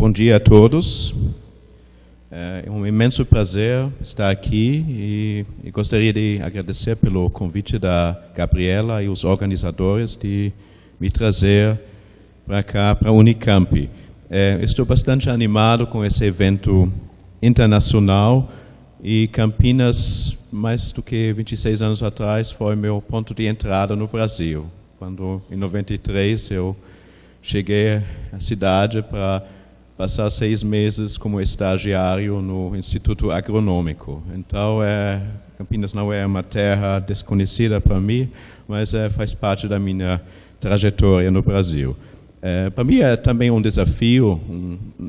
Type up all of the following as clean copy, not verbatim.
Bom dia a todos. É um imenso prazer estar aqui e gostaria de agradecer pelo convite da Gabriela e os organizadores de me trazer para cá, para a Unicamp. Estou bastante animado com esse evento internacional e Campinas, mais do que 26 anos atrás, foi meu ponto de entrada no Brasil. Quando, em 93, eu cheguei à cidade para passar 6 meses como estagiário no Instituto Agronômico. Então, Campinas não é uma terra desconhecida para mim, mas faz parte da minha trajetória no Brasil. Para mim é também um desafio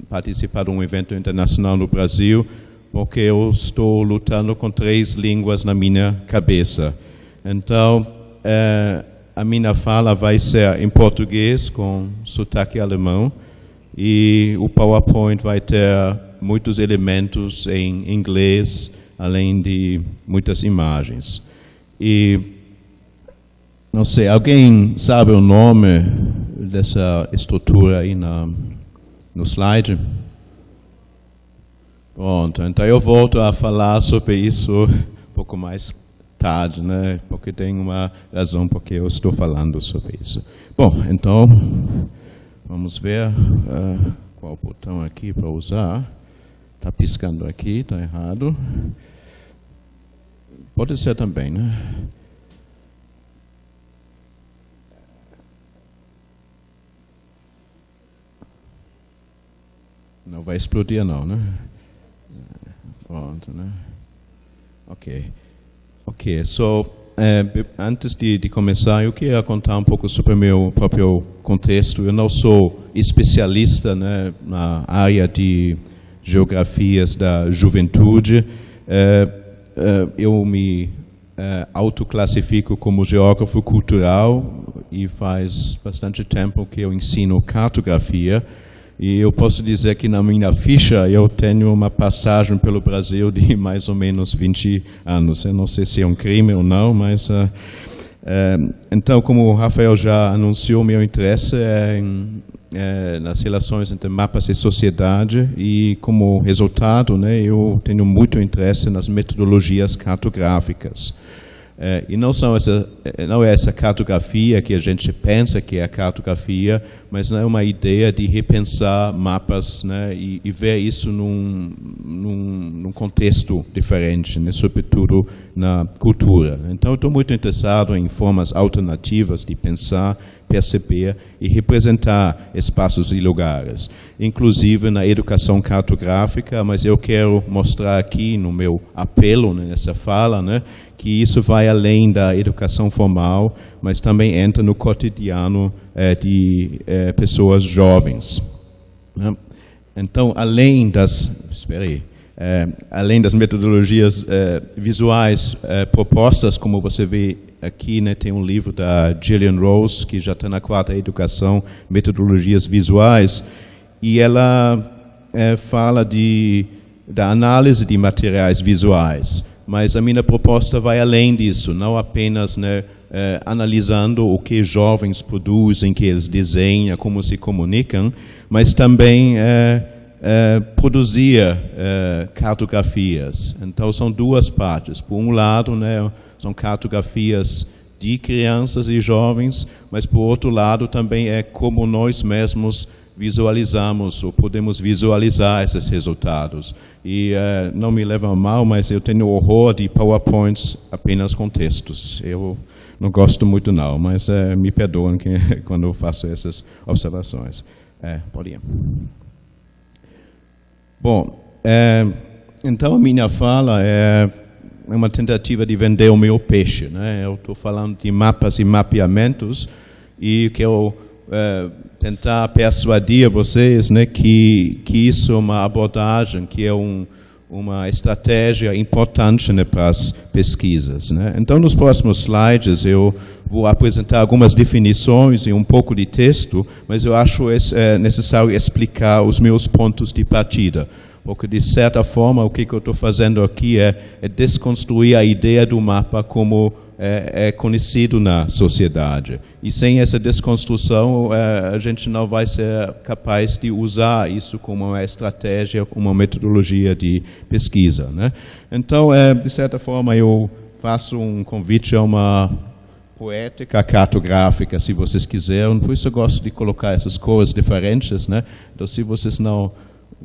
participar de um evento internacional no Brasil, porque eu estou lutando com 3 línguas na minha cabeça. Então, a minha fala vai ser em português, com sotaque alemão, e o PowerPoint vai ter muitos elementos em inglês, além de muitas imagens. E, não sei, alguém sabe o nome dessa estrutura aí no slide? Pronto, então eu volto a falar sobre isso um pouco mais tarde, né? Porque tem uma razão porque eu estou falando sobre isso. Bom, então, vamos ver qual botão aqui para usar. Está piscando aqui, está errado. Pode ser também, né? Não vai explodir não, né? Pronto, né? Ok, antes de começar, eu queria contar um pouco sobre o meu próprio contexto. Eu não sou especialista, né, na área de geografias da juventude. Eu me autoclassifico como geógrafo cultural e faz bastante tempo que eu ensino cartografia. E eu posso dizer que na minha ficha eu tenho uma passagem pelo Brasil de mais ou menos 20 anos. Eu não sei se é um crime ou não, mas... então, como o Rafael já anunciou, meu interesse é nas relações entre mapas e sociedade. E como resultado, né, eu tenho muito interesse nas metodologias cartográficas. E não é essa cartografia que a gente pensa que é a cartografia, mas não é uma ideia de repensar mapas, né, e ver isso num contexto diferente, né, sobretudo na cultura. Então, eu estou muito interessado em formas alternativas de pensar, perceber e representar espaços e lugares, inclusive na educação cartográfica, mas eu quero mostrar aqui no meu apelo, né, nessa fala, né, que isso vai além da educação formal, mas também entra no cotidiano de pessoas jovens. Né? Então, além das metodologias visuais propostas, como você vê aqui, né, tem um livro da Gillian Rose, que já está na 4ª educação, Metodologias Visuais, e ela fala da análise de materiais visuais. Mas a minha proposta vai além disso, não apenas, né, analisando o que jovens produzem, que eles desenham, como se comunicam, mas também produzir cartografias. Então, são 2 partes. Por um lado, né, são cartografias de crianças e jovens, mas, por outro lado, também é como nós mesmos visualizamos ou podemos visualizar esses resultados. E não me leva a mal, mas eu tenho horror de PowerPoints apenas com textos. Eu não gosto muito não, mas me perdoem quando eu faço essas observações. Pode ir. Bom, então a minha fala é uma tentativa de vender o meu peixe, né? Eu estou falando de mapas e mapeamentos e que eu tentar persuadir vocês, né, que isso é uma abordagem, que é uma estratégia importante, né, para as pesquisas. Né? Então, nos próximos slides, eu vou apresentar algumas definições e um pouco de texto, mas eu acho necessário explicar os meus pontos de partida. Porque, de certa forma, o que eu estou fazendo aqui é desconstruir a ideia do mapa como é conhecido na sociedade. E sem essa desconstrução, a gente não vai ser capaz de usar isso como uma estratégia, como uma metodologia de pesquisa, né? Então, de certa forma, eu faço um convite a uma poética cartográfica, se vocês quiserem. Por isso eu gosto de colocar essas cores diferentes, né? Então, se vocês não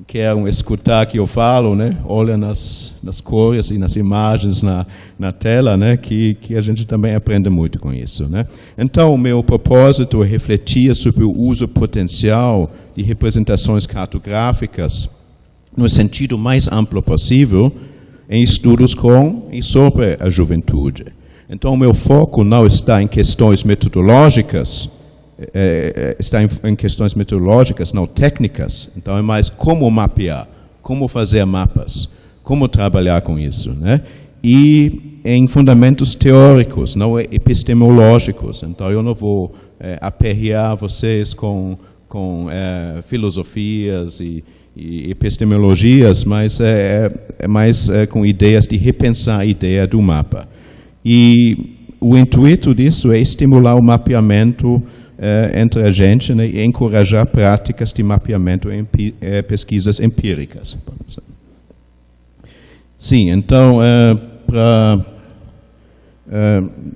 querem escutar que eu falo, né? Olha nas cores e nas imagens na tela, né? Que a gente também aprende muito com isso, né? Então, o meu propósito é refletir sobre o uso potencial de representações cartográficas no sentido mais amplo possível em estudos com e sobre a juventude. Então, o meu foco não está em questões metodológicas, está em questões metodológicas, não técnicas. Então, é mais como mapear, como fazer mapas, como trabalhar com isso, né? E em fundamentos teóricos, não epistemológicos. Então, eu não vou aperrear vocês com filosofias e epistemologias, mas é mais com ideias de repensar a ideia do mapa. E o intuito disso é estimular o mapeamento entre a gente, né, e encorajar práticas de mapeamento em pesquisas empíricas. Sim, então, para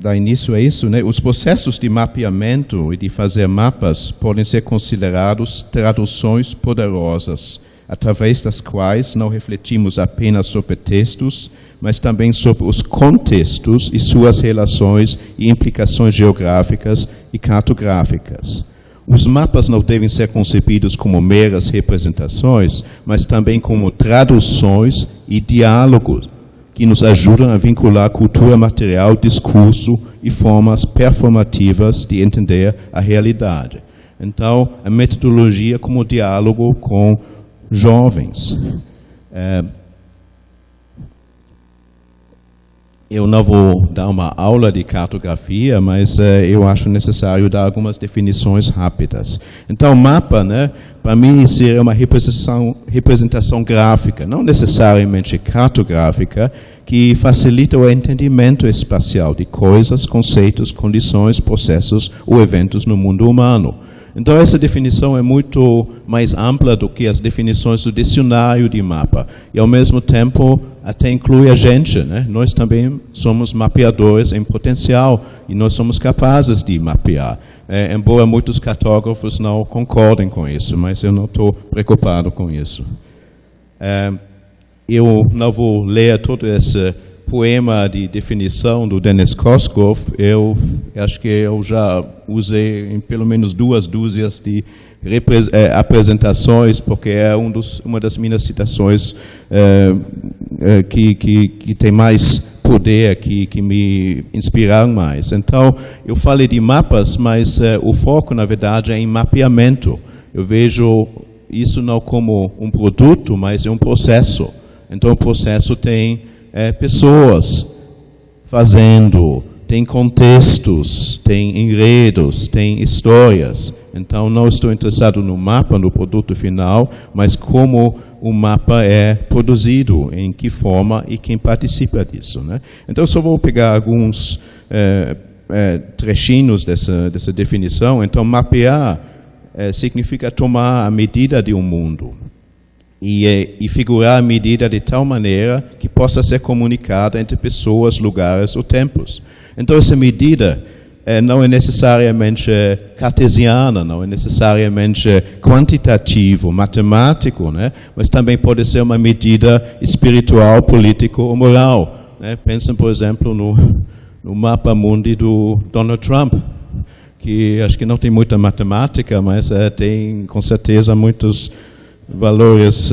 dar início a isso, né, os processos de mapeamento e de fazer mapas podem ser considerados traduções poderosas, através das quais não refletimos apenas sobre textos, mas também sobre os contextos e suas relações e implicações geográficas e cartográficas. Os mapas não devem ser concebidos como meras representações, mas também como traduções e diálogos que nos ajudam a vincular cultura material, discurso e formas performativas de entender a realidade. Então, a metodologia como diálogo com jovens. Eu não vou dar uma aula de cartografia, mas eu acho necessário dar algumas definições rápidas. Então, mapa, né, para mim, seria uma representação gráfica, não necessariamente cartográfica, que facilita o entendimento espacial de coisas, conceitos, condições, processos ou eventos no mundo humano. Então, essa definição é muito mais ampla do que as definições do dicionário de mapa. E, ao mesmo tempo, até inclui a gente, né? Nós também somos mapeadores em potencial e nós somos capazes de mapear. Embora muitos cartógrafos não concordem com isso, mas eu não estou preocupado com isso. Eu não vou ler todo esse poema de definição do Dennis Koskov. Eu acho que eu já usei em pelo menos 2 dúzias de apresentações, porque é uma das minhas citações que tem mais poder, que me inspiraram mais. Então, eu falei de mapas, mas o foco, na verdade, é em mapeamento. Eu vejo isso não como um produto, mas é um processo. Então, o processo tem pessoas fazendo, tem contextos, tem enredos, tem histórias. Então, não estou interessado no mapa, no produto final, mas como o mapa é produzido, em que forma e quem participa disso, né? Então, eu só vou pegar alguns trechinhos dessa definição. Então, mapear significa tomar a medida de um mundo e figurar a medida de tal maneira que possa ser comunicada entre pessoas, lugares ou tempos. Então, essa medida não é necessariamente cartesiana, não é necessariamente quantitativo, matemático, né? Mas também pode ser uma medida espiritual, político ou moral, né? Pensem, por exemplo, no mapa mundi do Donald Trump, que acho que não tem muita matemática, mas tem com certeza muitos valores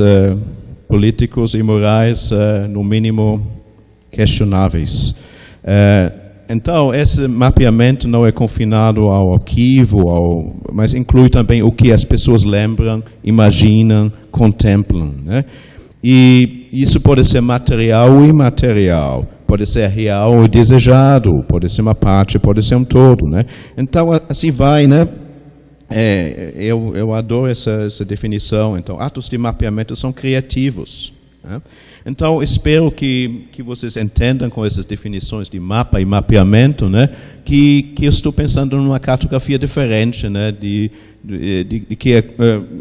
políticos e morais, no mínimo, questionáveis. Então, esse mapeamento não é confinado ao arquivo, mas inclui também o que as pessoas lembram, imaginam, contemplam, né? E isso pode ser material ou imaterial, pode ser real ou desejado, pode ser uma parte, pode ser um todo, né? Então, assim vai, né? Eu adoro essa definição. Então, atos de mapeamento são criativos. Né? Então, espero que vocês entendam com essas definições de mapa e mapeamento, né, que eu estou pensando numa cartografia diferente, né, de que é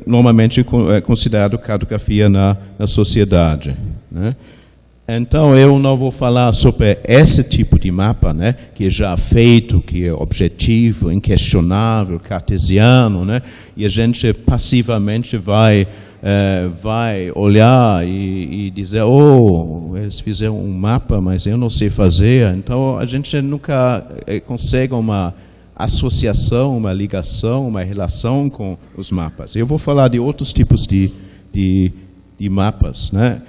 normalmente considerado cartografia na sociedade. Né? Então, eu não vou falar sobre esse tipo de mapa, né, que é já feito, que é objetivo, inquestionável, cartesiano, né, e a gente passivamente vai olhar e dizer, eles fizeram um mapa, mas eu não sei fazer. Então, a gente nunca consegue uma associação, uma ligação, uma relação com os mapas. Eu vou falar de outros tipos de mapas, né?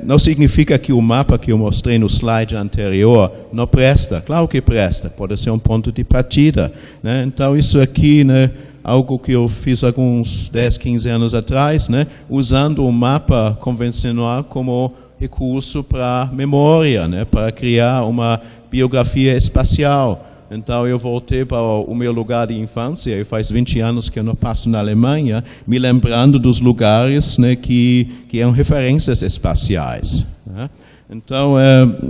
Não significa que o mapa que eu mostrei no slide anterior não presta. Claro que presta, pode ser um ponto de partida, né? Então, isso aqui, né, algo que eu fiz alguns 10, 15 anos atrás, né, usando o mapa convencional como recurso para memória, né, para criar uma biografia espacial. Então, eu voltei para o meu lugar de infância, e faz 20 anos que eu não passo na Alemanha, me lembrando dos lugares, né, que eram referências espaciais. Né? Então,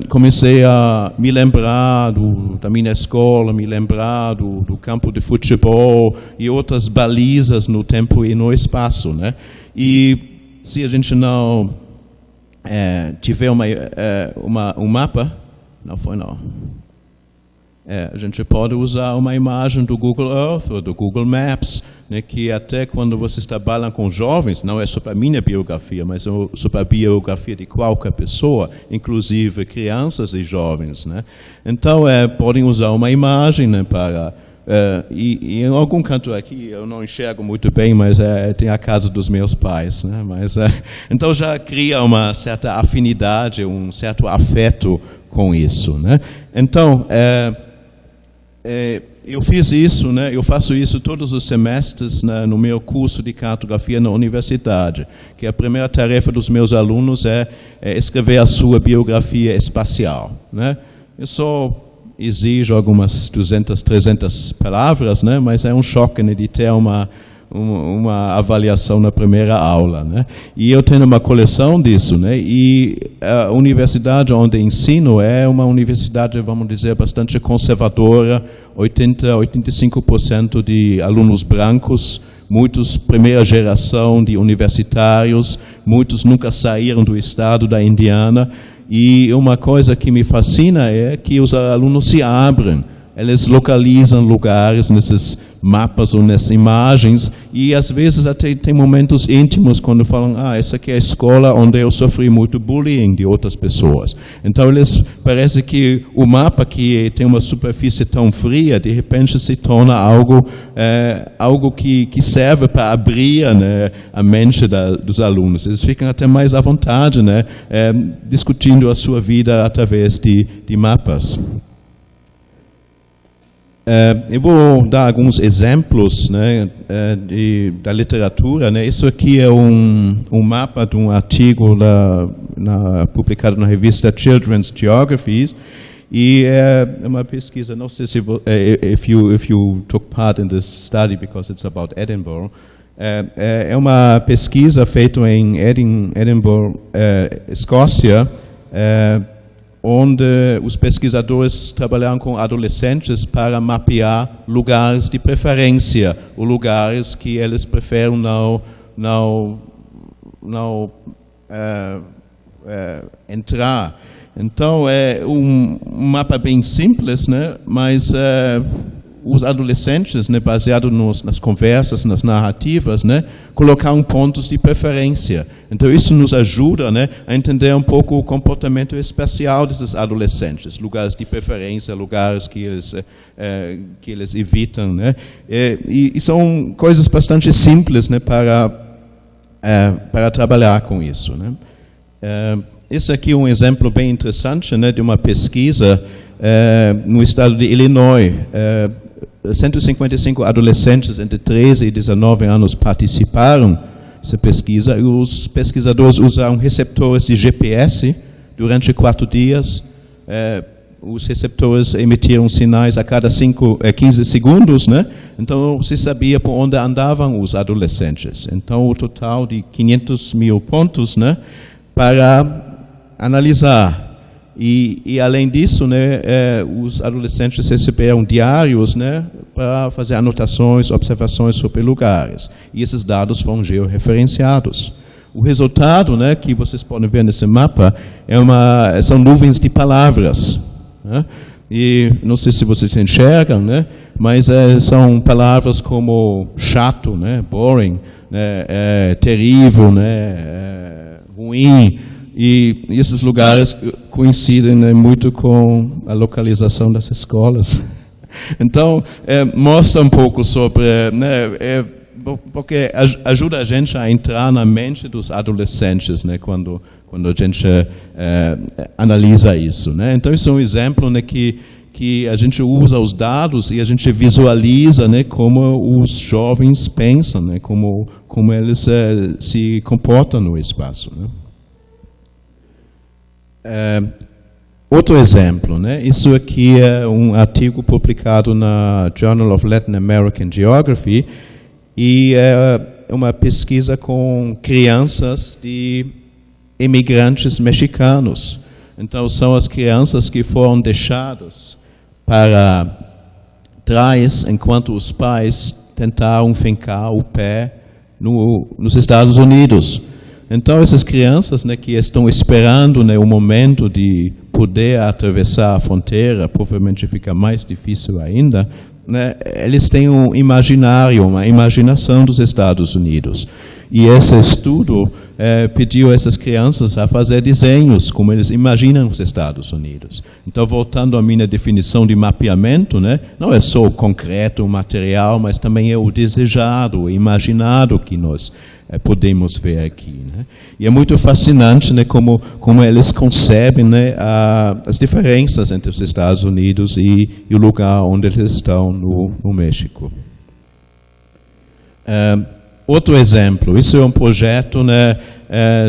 comecei a me lembrar da minha escola, me lembrar do campo de futebol e outras balizas no tempo e no espaço. Né? E se a gente não tiver um mapa, não foi não. A gente pode usar uma imagem do Google Earth ou do Google Maps, né, que até quando vocês trabalham com jovens, não é sobre a minha biografia, mas sobre a biografia de qualquer pessoa, inclusive crianças e jovens. Né? Então, podem usar uma imagem, né, para... e em algum canto aqui, eu não enxergo muito bem, mas tem a casa dos meus pais. Né? Mas, então, já cria uma certa afinidade, um certo afeto com isso. Né? Então, eu fiz isso, né? Eu faço isso todos os semestres, né, no meu curso de cartografia na universidade, que a primeira tarefa dos meus alunos é escrever a sua biografia espacial. Né? Eu só exijo algumas 200, 300 palavras, né? Mas é um choque, né, de ter uma avaliação na primeira aula, né? E eu tenho uma coleção disso, né? E a universidade onde ensino é uma universidade, vamos dizer, bastante conservadora, 85% de alunos brancos, muitos primeira geração de universitários, muitos nunca saíram do estado da Indiana. E uma coisa que me fascina é que os alunos se abrem. Eles localizam lugares nesses mapas ou nessas imagens e às vezes até tem momentos íntimos quando falam, essa aqui é a escola onde eu sofri muito bullying de outras pessoas. Então parece que o mapa que tem uma superfície tão fria, de repente se torna algo que serve para abrir, né, a mente dos alunos. Eles ficam até mais à vontade, né, discutindo a sua vida através de mapas. Eu vou dar alguns exemplos, né, da literatura. Né. Isso aqui é um mapa de um artigo publicado na revista Children's Geographies, e é uma pesquisa. Não sei se if you took part in this study because it's about Edinburgh. É uma pesquisa feita em Edinburgh, Escócia. Onde os pesquisadores trabalharam com adolescentes para mapear lugares de preferência, ou lugares que eles preferem não entrar. Então, é um mapa bem simples, né? Mas os adolescentes, né, baseado nas conversas, nas narrativas, né, colocaram pontos de preferência. Então, isso nos ajuda, né, a entender um pouco o comportamento espacial desses adolescentes, lugares de preferência, lugares que eles evitam. Né, e são coisas bastante simples, né, para trabalhar com isso. Né. Esse aqui é um exemplo bem interessante, né, de uma pesquisa no estado de Illinois. 155 adolescentes entre 13 e 19 anos participaram dessa pesquisa, e os pesquisadores usaram receptores de GPS durante 4 dias. Os receptores emitiram sinais a cada 15 segundos, né? Então, se sabia por onde andavam os adolescentes. Então, o total de 500 mil pontos, né? para analisar. E além disso, né, os adolescentes receberam diários, né, para fazer anotações, observações sobre lugares. E esses dados foram georreferenciados. O resultado, né, que vocês podem ver nesse mapa são nuvens de palavras. Né? E não sei se vocês enxergam, né, mas são palavras como chato, né, boring, né, terrível, né, ruim. E esses lugares coincidem, né, muito com a localização das escolas. Então, mostra um pouco sobre, né, porque ajuda a gente a entrar na mente dos adolescentes, né, quando a gente analisa isso. Né? Então, isso é um exemplo, né, que a gente usa os dados e a gente visualiza, né, como os jovens pensam, né, como eles se comportam no espaço. Né? Outro exemplo, né? Isso aqui é um artigo publicado na Journal of Latin American Geography e é uma pesquisa com crianças de imigrantes mexicanos. Então, são as crianças que foram deixadas para trás enquanto os pais tentaram fincar o pé nos Estados Unidos. Então, essas crianças, né, que estão esperando, né, o momento de poder atravessar a fronteira, provavelmente fica mais difícil ainda, né, eles têm um imaginário, uma imaginação dos Estados Unidos. E esse estudo pediu a essas crianças a fazer desenhos, como eles imaginam os Estados Unidos. Então, voltando à minha definição de mapeamento, né, não é só o concreto, o material, mas também é o desejado, o imaginado que nós podemos ver aqui. Né? E é muito fascinante, né, como eles concebem, né, as diferenças entre os Estados Unidos e o lugar onde eles estão no México. Outro exemplo, isso é um projeto, né,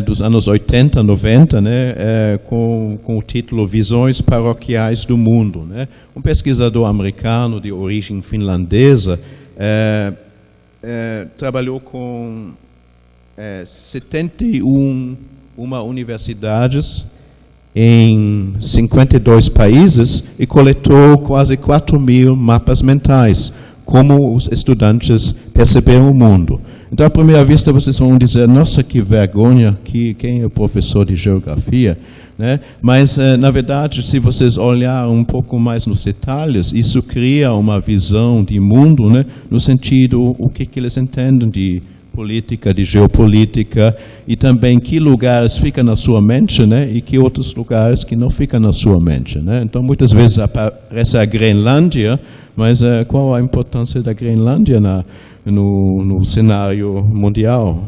dos anos 80, 90, né, com o título Visões Paroquiais do Mundo. Né? Um pesquisador americano de origem finlandesa trabalhou com 71 universidades em 52 países e coletou quase 4.000 mapas mentais, como os estudantes perceberam o mundo. Então, à primeira vista, vocês vão dizer, nossa, que vergonha, quem é o professor de geografia? Né? Mas, na verdade, se vocês olharem um pouco mais nos detalhes, isso cria uma visão de mundo, né? No sentido, o que eles entendem de política, de geopolítica, e também que lugares ficam na sua mente, né, e que outros lugares que não ficam na sua mente. Né? Então, muitas vezes aparece a Groenlândia, mas qual a importância da Groenlândia no cenário mundial?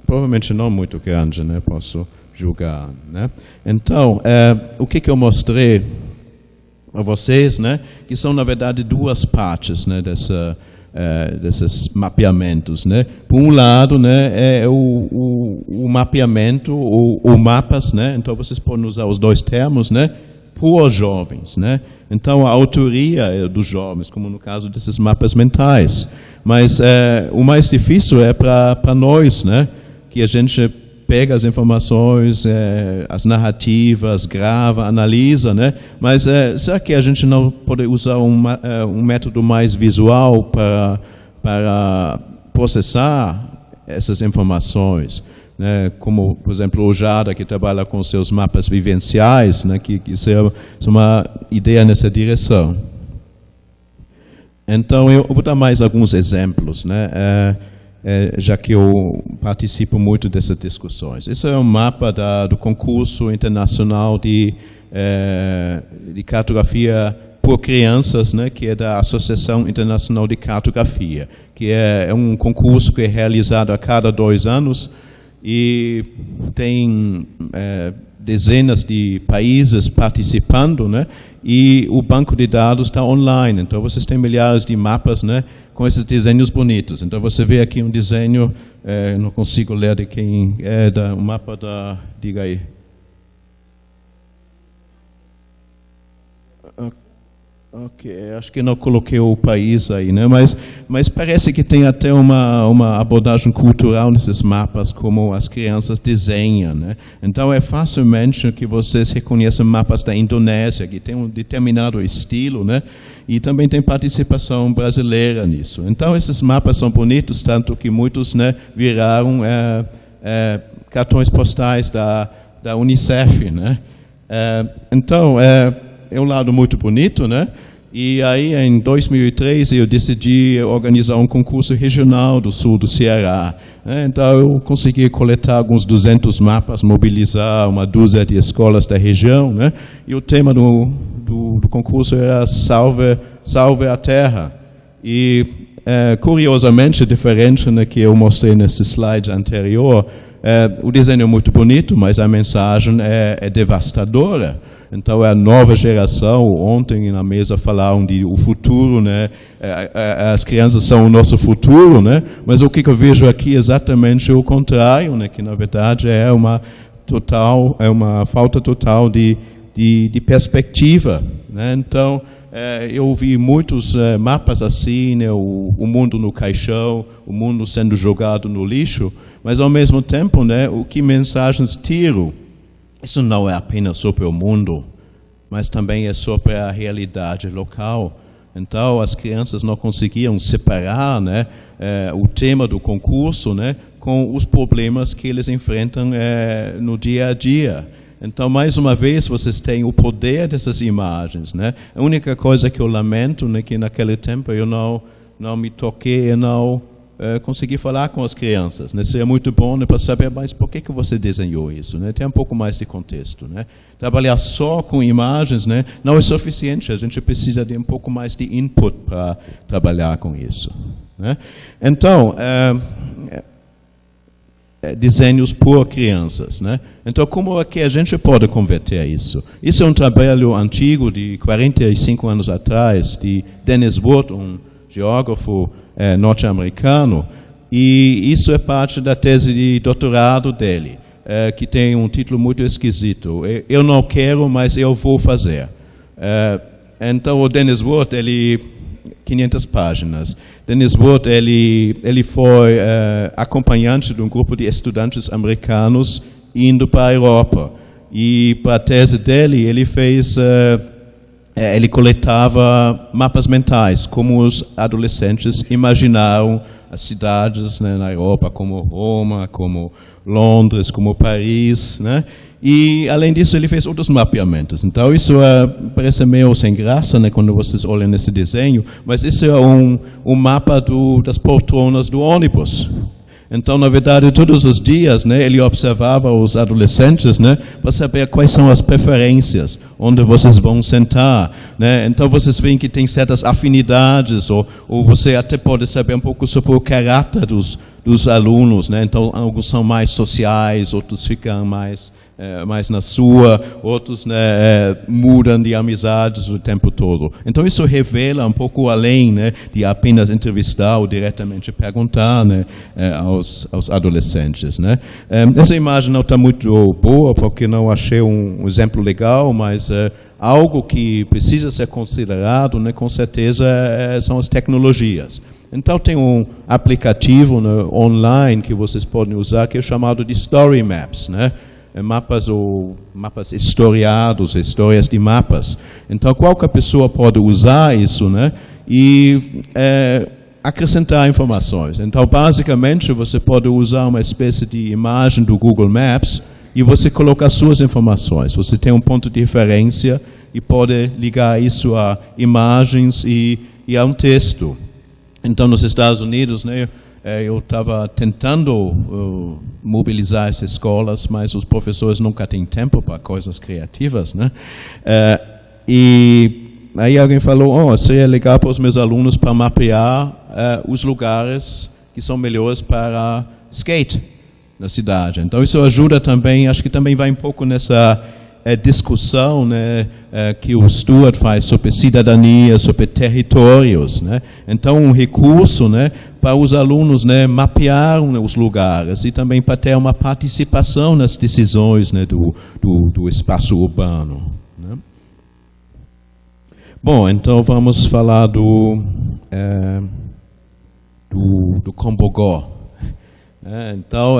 Provavelmente não muito grande, né, posso julgar. Né? Então, o que eu mostrei a vocês, né, que são, na verdade, duas partes, né, desses mapeamentos, né? Por um lado, né, é o mapeamento, ou mapas, né? Então vocês podem usar os dois termos, né? Por jovens, né? Então a autoria é dos jovens, como no caso desses mapas mentais. Mas o mais difícil é para nós, né? Que a gente pega as informações, as narrativas, grava, analisa, né? Mas será que a gente não pode usar um método mais visual para processar essas informações? Né? Como, por exemplo, o Jada, que trabalha com seus mapas vivenciais, né? que isso é uma ideia nessa direção. Então, eu vou dar mais alguns exemplos, né? Já que eu participo muito dessas discussões. Esse é um mapa do concurso internacional de cartografia por crianças, né, que é da Associação Internacional de Cartografia, que é um concurso que é realizado a cada 2 anos e tem dezenas de países participando, né, e o banco de dados está online. Então, vocês têm milhares de mapas, né, com esses desenhos bonitos. Então, você vê aqui um desenho, não consigo ler de quem é, o mapa da... Diga aí. Ok, acho que não coloquei o país aí, né? Mas parece que tem até uma abordagem cultural nesses mapas, como as crianças desenham, né? Então é facilmente que vocês reconhecem mapas da Indonésia, que tem um determinado estilo, né? E também tem participação brasileira nisso. Então esses mapas são bonitos, tanto que muitos, né, viraram cartões postais da Unicef, né? Então é um lado muito bonito, né? E aí, em 2013, eu decidi organizar um concurso regional do sul do Ceará, né? Então, eu consegui coletar alguns 200 mapas, mobilizar uma dúzia de escolas da região, né? E o tema do concurso era Salve a Terra. E, curiosamente, diferente, né, que eu mostrei nesse slide anterior, o desenho é muito bonito, mas a mensagem é devastadora. Então, é a nova geração. Ontem, na mesa, falaram de o futuro, né? As crianças são o nosso futuro, né? Mas o que eu vejo aqui é exatamente o contrário, né? Que, na verdade, é uma falta total de perspectiva, né? Então, eu vi muitos mapas assim, né? O mundo no caixão, o mundo sendo jogado no lixo, mas, ao mesmo tempo, né? O que mensagens tiro? Isso não é apenas sobre o mundo, mas também é sobre a realidade local. Então, as crianças não conseguiam separar, né, o tema do concurso, né, com os problemas que eles enfrentam no dia a dia. Então, mais uma vez, vocês têm o poder dessas imagens, né? A única coisa que eu lamento, né, que naquele tempo eu não me toquei e não consegui falar com as crianças, né? Seria muito bom, né, para saber, mas por que você desenhou isso, né? Tem um pouco mais de contexto, né? Trabalhar só com imagens, né, não é suficiente. A gente precisa de um pouco mais de input para trabalhar com isso, né? Então, desenhos por crianças, né? Então, como é que a gente pode converter isso? Isso é um trabalho antigo, de 45 anos atrás, de Dennis Wood, um geógrafo norte-americano, e isso é parte da tese de doutorado dele, que tem um título muito esquisito. Eu não quero, mas eu vou fazer. Então, o Dennis Wood, 500 páginas. Dennis Wood, ele foi acompanhante de um grupo de estudantes americanos indo para a Europa. E para a tese dele, ele coletava mapas mentais, como os adolescentes imaginaram as cidades, né, na Europa, como Roma, como Londres, como Paris, né? E, além disso, ele fez outros mapeamentos. Então, isso parece meio sem graça, né, quando vocês olham nesse desenho, mas isso é um mapa das poltronas do ônibus. Então, na verdade, todos os dias, né, ele observava os adolescentes, né, para saber quais são as preferências, onde vocês vão sentar, né? Então, vocês veem que tem certas afinidades, ou você até pode saber um pouco sobre o caráter dos alunos, né? Então, alguns são mais sociais, outros ficam mais na sua, outros, né, mudam de amizades o tempo todo. Então, isso revela um pouco além, né, de apenas entrevistar ou diretamente perguntar, né, aos adolescentes, né. Essa imagem não está muito boa, porque não achei um exemplo legal, mas algo que precisa ser considerado, né, com certeza, são as tecnologias. Então, tem um aplicativo, né, online que vocês podem usar, que é chamado de Story Maps, né? Mapas ou mapas historiados, histórias de mapas. Então, qualquer pessoa pode usar isso, né, e acrescentar informações. Então, basicamente, você pode usar uma espécie de imagem do Google Maps e você coloca as suas informações. Você tem um ponto de referência e pode ligar isso a imagens e a um texto. Então, nos Estados Unidos, né, eu estava tentando mobilizar as escolas, mas os professores nunca têm tempo para coisas criativas, né? E aí alguém falou, seria legal para os meus alunos para mapear os lugares que são melhores para skate na cidade. Então, isso ajuda também, acho que também vai um pouco nessa discussão, né, que o Stuart faz sobre cidadania, sobre territórios, né? Então, um recurso, né, para os alunos, né, mapear os lugares e também para ter uma participação nas decisões, né, do espaço urbano, né? Bom, então vamos falar do Combogó. Então,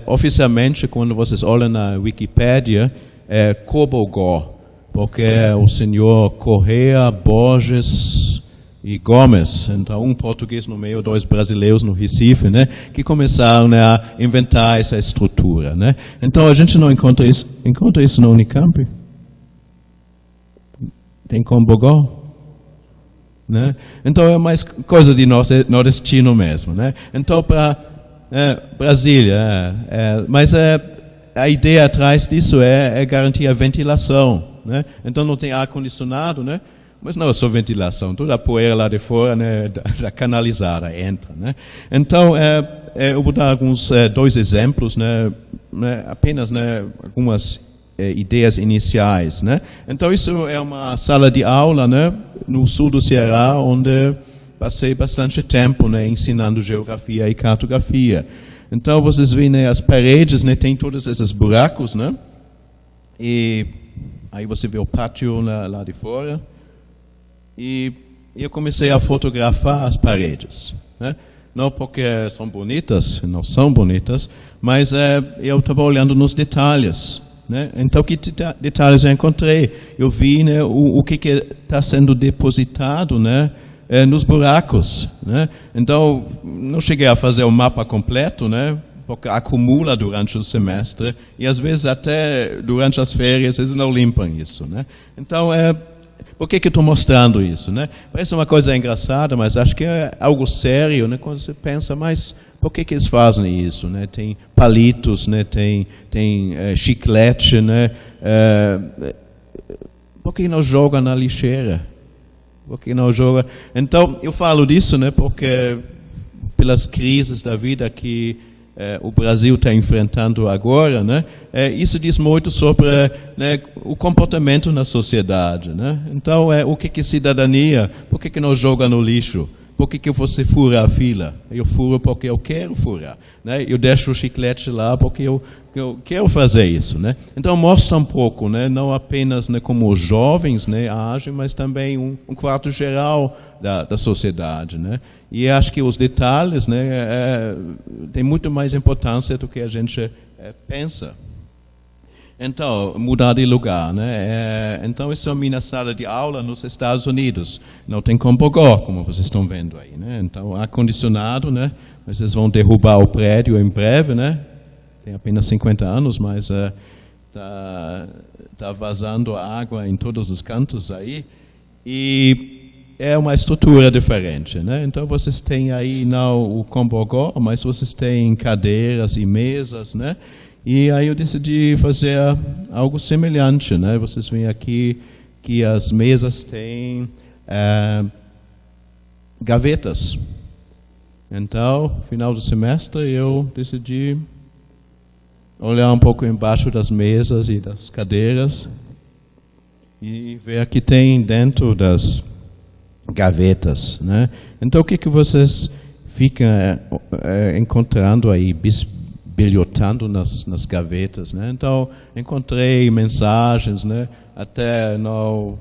oficialmente, quando vocês olham na Wikipédia, é Cobogó, porque é o senhor Correia, Borges e Gomes, então um português no meio, 2 brasileiros no Recife, né, que começaram, né, a inventar essa estrutura, né. Então a gente não encontra isso no Unicamp? Tem Combogó? Né? Então é mais coisa de nordestino mesmo, né. Então para Brasília, mas a ideia atrás disso é garantir a ventilação, né. Então não tem ar-condicionado, né. Mas não é só ventilação, toda a poeira lá de fora, né, da canalizada entra, né. Então, eu vou dar alguns 2 exemplos, né, apenas, né, algumas ideias iniciais, né. Então, isso é uma sala de aula, né, no sul do Ceará, onde passei bastante tempo, né, ensinando geografia e cartografia. Então, vocês veem, né, as paredes, né, tem todos esses buracos, né, e aí você vê o pátio lá de fora. E eu comecei a fotografar as paredes, né? Não porque são bonitas, não são bonitas, mas eu estava olhando nos detalhes, né? Então, que detalhes eu encontrei? Eu vi, né, o que está sendo depositado, né, nos buracos, né? Então, não cheguei a fazer o mapa completo, né, porque acumula durante o semestre e às vezes até durante as férias eles não limpam isso, né? Então, por que eu estou mostrando isso, né? Parece uma coisa engraçada, mas acho que é algo sério, né? Quando você pensa, mas por que eles fazem isso, né? Tem palitos, né? Tem chiclete, né? Por que não joga na lixeira? Por que não joga? Então, eu falo disso, né? Porque pelas crises da vida que o Brasil está enfrentando agora, né? Isso diz muito sobre, né, o comportamento na sociedade, né? Então, o que é cidadania? Por que não joga no lixo? Por que você fura a fila? Eu furo porque eu quero furar, né? Eu deixo o chiclete lá porque eu quero fazer isso, né? Então, mostra um pouco, né, não apenas, né, como os jovens, né, agem, mas também um quadro geral da sociedade, né? E acho que os detalhes, né, têm muito mais importância do que a gente pensa. Então, mudar de lugar, né? Então, isso é a minha sala de aula nos Estados Unidos. Não tem Combogó, como vocês estão vendo aí, né? Então, ar-condicionado, né? Vocês vão derrubar o prédio em breve, né? Tem apenas 50 anos, mas tá vazando água em todos os cantos aí. E é uma estrutura diferente, né? Então, vocês têm aí não o Combogó, mas vocês têm cadeiras e mesas, né? E aí eu decidi fazer algo semelhante, né? Vocês veem aqui que as mesas têm gavetas. Então, no final do semestre, eu decidi olhar um pouco embaixo das mesas e das cadeiras e ver que tem dentro das gavetas, né? Então, o que vocês ficam encontrando aí, bilhotando nas gavetas, né? Então, encontrei mensagens, né? Até não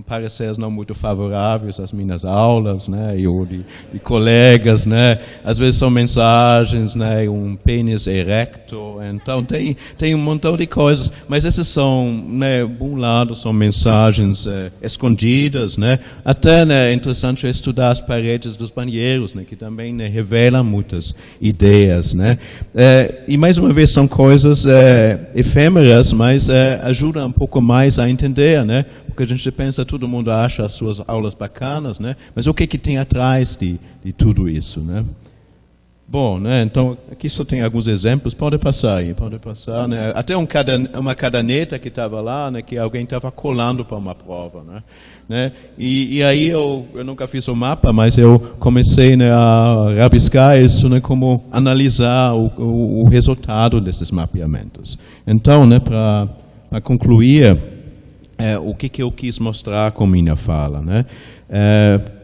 pareceres não muito favoráveis às minhas aulas, né? Ou de colegas, né? Às vezes são mensagens, né? Um pênis erecto, então tem um montão de coisas, mas esses são, né? Por um lado são mensagens escondidas, né? Até, né? É interessante estudar as paredes dos banheiros, né? Que também, né, revelam muitas ideias, né? E mais uma vez são coisas efêmeras, mas ajudam um pouco mais a entender, né? Porque a gente pensa, todo mundo acha as suas aulas bacanas, né? Mas o que tem atrás de tudo isso, né? Bom, né? Então, aqui só tem alguns exemplos, pode passar, né? Até uma caderneta que estava lá, né? Que alguém estava colando para uma prova, né? E aí eu nunca fiz o mapa, mas eu comecei, né, a rabiscar isso, né? Como analisar o resultado desses mapeamentos. Então, né? Para concluir, o que eu quis mostrar com minha fala, né?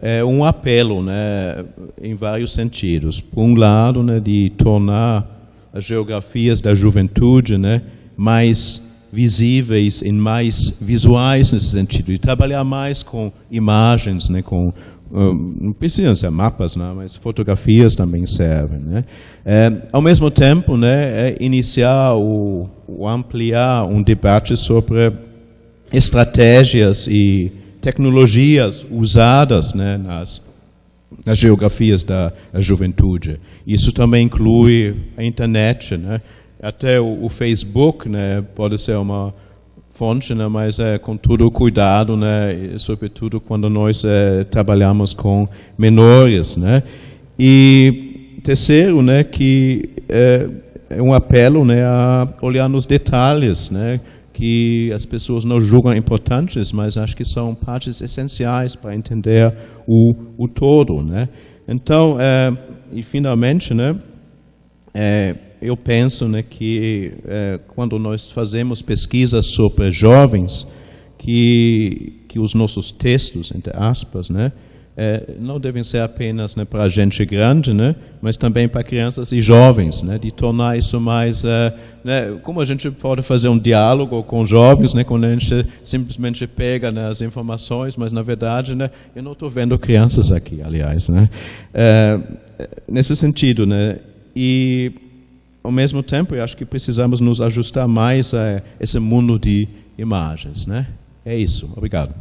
É um apelo, né, em vários sentidos. Por um lado, né, de tornar as geografias da juventude, né, mais visíveis e mais visuais nesse sentido, e trabalhar mais com imagens, né, com não precisam ser mapas, não, mas fotografias também servem, né? Ao mesmo tempo, né, iniciar ou ampliar um debate sobre estratégias e tecnologias usadas, né, nas geografias da juventude. Isso também inclui a internet, né? Até o Facebook, né, pode ser uma fonte, né, mas com todo cuidado, né, sobretudo quando nós trabalhamos com menores, né. E terceiro, né, que é um apelo, né, a olhar nos detalhes, né, que as pessoas não julgam importantes, mas acho que são partes essenciais para entender o todo, né. Então, e finalmente, né, eu penso, né, que quando nós fazemos pesquisas sobre jovens, que os nossos textos, entre aspas, né, não devem ser apenas, né, para gente grande, né, mas também para crianças e jovens, né, de tornar isso mais, né, como a gente pode fazer um diálogo com jovens, né, quando a gente simplesmente pega, né, as informações, mas na verdade, né, eu não estou vendo crianças aqui, aliás, né, nesse sentido, né, e ao mesmo tempo, eu acho que precisamos nos ajustar mais a esse mundo de imagens, né? É isso. Obrigado.